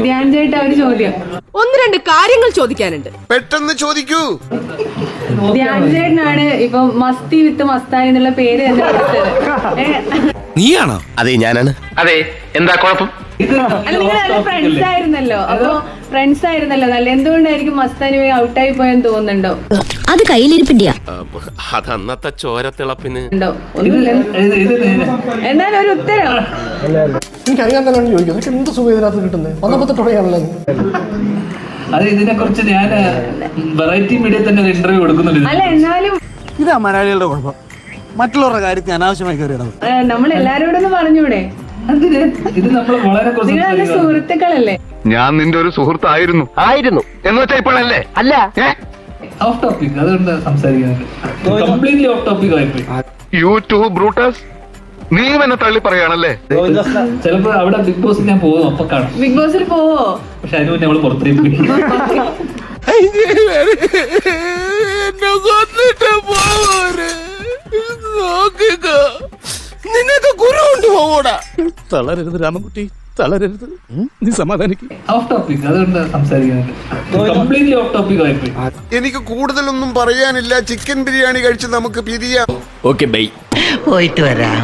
ധ്യാൻ ചേട്ടാ ഒരു ചോദ്യം, ഒന്ന് രണ്ട് കാര്യങ്ങൾ ചോദിക്കാനുണ്ട്. പെട്ടെന്ന് ചോദിക്കൂ. ധ്യാൻ ചേട്ടനാണ് ഇപ്പൊ മസ്തി വിത്ത് മസ്താനി എന്നുള്ള പേര് തന്നെ കൊടുത്തത്. നീയാണോ? അതെ ഞാനാണ്. അതെ, എന്താ കുഴപ്പം? അല്ല, നിങ്ങൾ നല്ല ഫ്രണ്ട്സ് ആയിരുന്നല്ലോ, നല്ല എന്തുകൊണ്ടായിരിക്കും മസ്താനി ഔട്ടായി പോയെന്ന് തോന്നുന്നുണ്ടോ? അത് കയ്യിലിരിപ്പിന്റെയാ. അത് അന്നത്തെ ചോരത്തിളപ്പിന് എന്നാലും ഒരു ഉത്തരം എനിക്കറിയാൻ തന്നെ ചോദിക്കുന്നത്. എന്ത് സുഖം ഇതിനകത്ത് കിട്ടുന്നത്? വന്നപ്പോ തുടങ്ങിയാണല്ലോ. അത് ഇതിനെ കുറിച്ച് ഞാൻ വെറൈറ്റി മീഡിയ തന്നെ ഒരു ഇന്റർവ്യൂ കൊടുക്കുന്നുണ്ട്. അല്ല, എന്നാലും ഇതാ മലയാളികളുടെ കുഴപ്പം, മറ്റുള്ളവരുടെ കാര്യത്തിൽ അനാവശ്യമായി കയറിയണം. നമ്മൾ എല്ലാരോടൊന്നും പറഞ്ഞൂടെ? ഇത് നമ്മൾ വളരെ നിങ്ങൾ നല്ല സുഹൃത്തുക്കളല്ലേ? ഞാൻ നിന്റെ ഒരു സുഹൃത്തായിരുന്നു എന്ന് വെച്ചാ ഇപ്പോഴല്ലേ? അല്ല, ഓഫ് ടോപ്പിക്, അതുകൊണ്ട് സംസാരിക്കുന്നുണ്ട്. കംപ്ലീറ്റ്ലി ഓഫ് ടോപ്പിക് ആയിപ്പോയി. യൂട്യൂബ് ബ്രൂട്ടസ്, നീ എന്നെ തള്ളി പറയാണല്ലേ? ചിലപ്പോ അവിടെ ബിഗ് ബോസ് ഞാൻ പോകും, അപ്പൊ കാണാം. ബിഗ് ബോസിൽ പോവോ? പക്ഷെ അതിന് മുന്നേ അവള് പുറത്തേക്ക് പോയി. നിനക്ക് ഗുരു കൊണ്ടുപോകൂടാ. തളരരുത് രാമൻകുട്ടി, തളരരുത്. നീ സമാധാനിക്കും. ഓഫ് ടോപ്പിക്, അതുകൊണ്ട് സംസാരിക്കുന്നുണ്ട്. കംപ്ലീറ്റ്ലി ഓഫ് ടോപ്പിക് ആയിപ്പോയി. എനിക്ക് കൂടുതലൊന്നും പറയാനില്ല. ചിക്കൻ ബിരിയാണി കഴിച്ച് നമുക്ക് പിരിയാം. Okay bye. പോയിട്ട് വരാം.